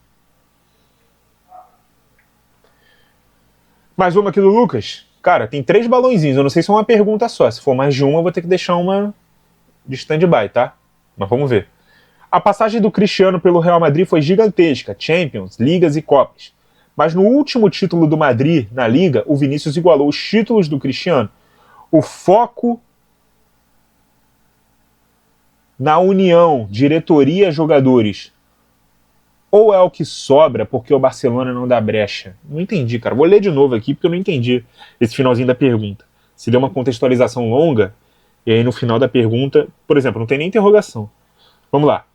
Mais uma aqui do Lucas. Cara, tem 3 balõezinhos. Eu não sei se é uma pergunta só. Se for mais de uma, eu vou ter que deixar uma de stand-by, tá? Mas vamos ver. A passagem do Cristiano pelo Real Madrid foi gigantesca. Champions, Ligas e Copas. Mas no último título do Madrid, na Liga, o Vinícius igualou os títulos do Cristiano. O foco na união, diretoria, jogadores, ou é o que sobra porque o Barcelona não dá brecha? Não entendi, cara. Vou ler de novo aqui porque eu não entendi esse finalzinho da pergunta. Se deu uma contextualização longa, e aí no final da pergunta, por exemplo, não tem nem interrogação. Vamos lá.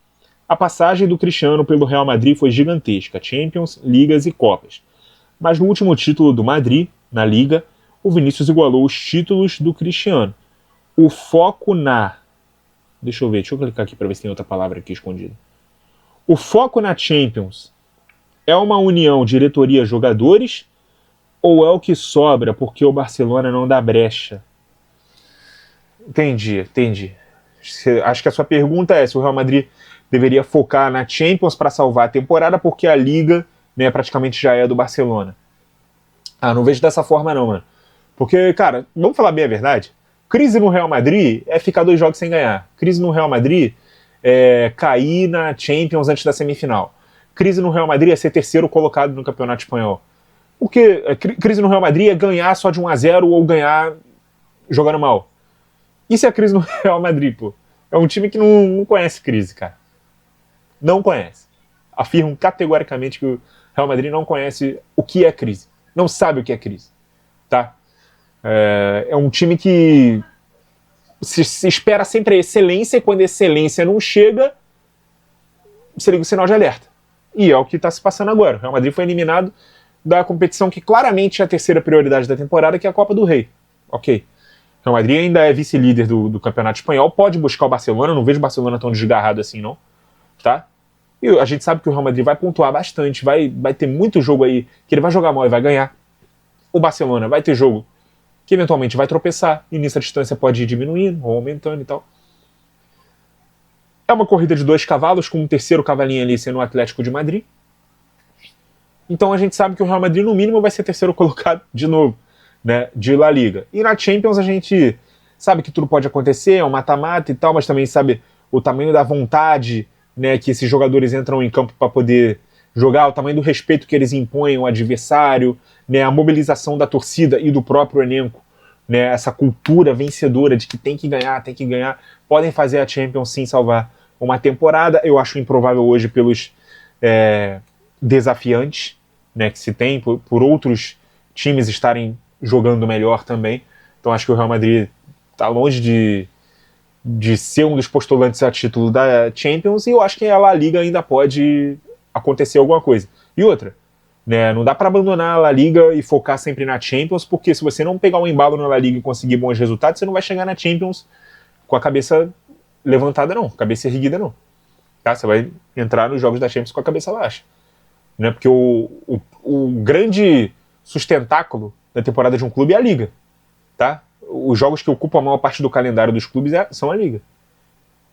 A passagem do Cristiano pelo Real Madrid foi gigantesca. Champions, Ligas e Copas. Mas no último título do Madrid, na Liga, o Vinícius igualou os títulos do Cristiano. O foco na... Deixa eu clicar aqui para ver se tem outra palavra aqui escondida. O foco na Champions é uma união diretoria-jogadores ou é o que sobra porque o Barcelona não dá brecha? Entendi. Acho que a sua pergunta é se o Real Madrid deveria focar na Champions para salvar a temporada porque a Liga, né, praticamente já é do Barcelona. Não vejo dessa forma não, mano. Porque, cara, vamos falar bem a verdade. Crise no Real Madrid é ficar 2 jogos sem ganhar. Crise no Real Madrid cair na Champions antes da semifinal. Crise no Real Madrid é ser terceiro colocado no Campeonato Espanhol. Porque crise no Real Madrid é ganhar só de 1-0 ou ganhar jogando mal. Isso é a crise no Real Madrid, pô. É um time que não conhece crise, cara. Não conhece. Afirmo categoricamente que o Real Madrid não conhece o que é crise. Não sabe o que é crise. Tá? É um time que se espera sempre a excelência, e quando a excelência não chega, você liga o sinal de alerta. E é o que está se passando agora. O Real Madrid foi eliminado da competição que claramente é a terceira prioridade da temporada, que é a Copa do Rei. Ok. O Real Madrid ainda é vice-líder do Campeonato Espanhol, pode buscar o Barcelona, não vejo o Barcelona tão desgarrado assim, não. Tá? E a gente sabe que o Real Madrid vai pontuar bastante, vai ter muito jogo aí que ele vai jogar mal e vai ganhar. O Barcelona vai ter jogo que eventualmente vai tropeçar, e nisso a distância pode ir diminuindo ou aumentando e tal. É uma corrida de 2 cavalos, com um terceiro cavalinho ali sendo o Atlético de Madrid. Então a gente sabe que o Real Madrid, no mínimo, vai ser terceiro colocado de novo, né, de La Liga. E na Champions a gente sabe que tudo pode acontecer, é um mata-mata e tal, mas também sabe o tamanho da vontade, né, que esses jogadores entram em campo para poder jogar, o tamanho do respeito que eles impõem ao adversário, né, a mobilização da torcida e do próprio elenco, né, essa cultura vencedora de que tem que ganhar, podem fazer a Champions sim salvar uma temporada. Eu acho improvável hoje pelos desafiantes, né, que se tem, por outros times estarem jogando melhor também. Então acho que o Real Madrid está longe de ser um dos postulantes a título da Champions, e eu acho que a La Liga ainda pode acontecer alguma coisa. E outra, né, não dá para abandonar a La Liga e focar sempre na Champions, porque se você não pegar um embalo na La Liga e conseguir bons resultados, você não vai chegar na Champions com a cabeça levantada não, cabeça erguida não. Tá? Você vai entrar nos jogos da Champions com a cabeça baixa. Né? Porque o grande sustentáculo da temporada de um clube é a Liga. Tá? Os jogos que ocupam a maior parte do calendário dos clubes são a Liga.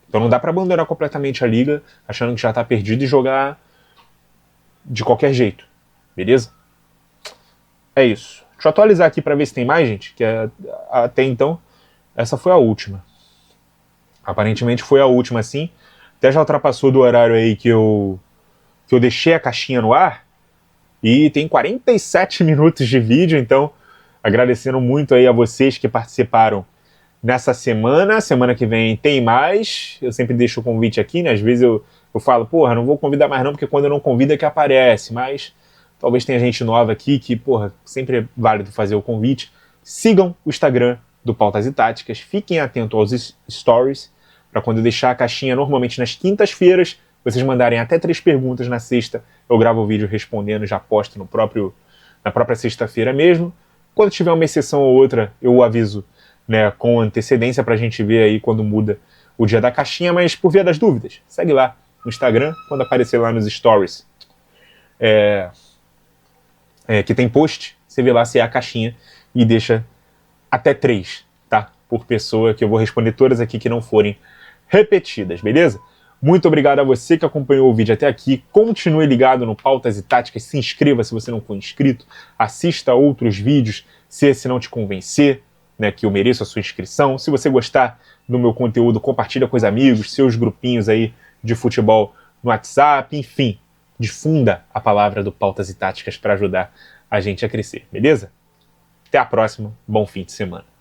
Então não dá para abandonar completamente a Liga, achando que já está perdido, e jogar de qualquer jeito. Beleza? É isso. Deixa eu atualizar aqui para ver se tem mais, gente, que até então essa foi a última. Aparentemente foi a última, sim. Até já ultrapassou do horário aí que eu deixei a caixinha no ar, e tem 47 minutos de vídeo, então agradecendo muito aí a vocês que participaram nessa semana. Semana que vem tem mais. Eu sempre deixo o convite aqui, né? Às vezes eu falo, porra, não vou convidar mais não, porque quando eu não convido é que aparece. Mas talvez tenha gente nova aqui que, porra, sempre é válido fazer o convite. Sigam o Instagram do Pautas e Táticas. Fiquem atentos aos stories, para quando eu deixar a caixinha, normalmente nas quintas-feiras, vocês mandarem até 3 perguntas na sexta. Eu gravo o vídeo respondendo, já posto na própria sexta-feira mesmo. Quando tiver uma exceção ou outra, eu aviso, né, com antecedência, pra gente ver aí quando muda o dia da caixinha. Mas por via das dúvidas, segue lá no Instagram, quando aparecer lá nos stories que tem post, você vê lá se é a caixinha e deixa até 3, tá? Por pessoa, que eu vou responder todas aqui que não forem repetidas, beleza? Muito obrigado a você que acompanhou o vídeo até aqui. Continue ligado no Pautas e Táticas. Se inscreva se você não for inscrito. Assista outros vídeos se esse não te convencer, né, que eu mereço a sua inscrição. Se você gostar do meu conteúdo, compartilha com os amigos, seus grupinhos aí de futebol no WhatsApp. Enfim, difunda a palavra do Pautas e Táticas para ajudar a gente a crescer, beleza? Até a próxima. Bom fim de semana.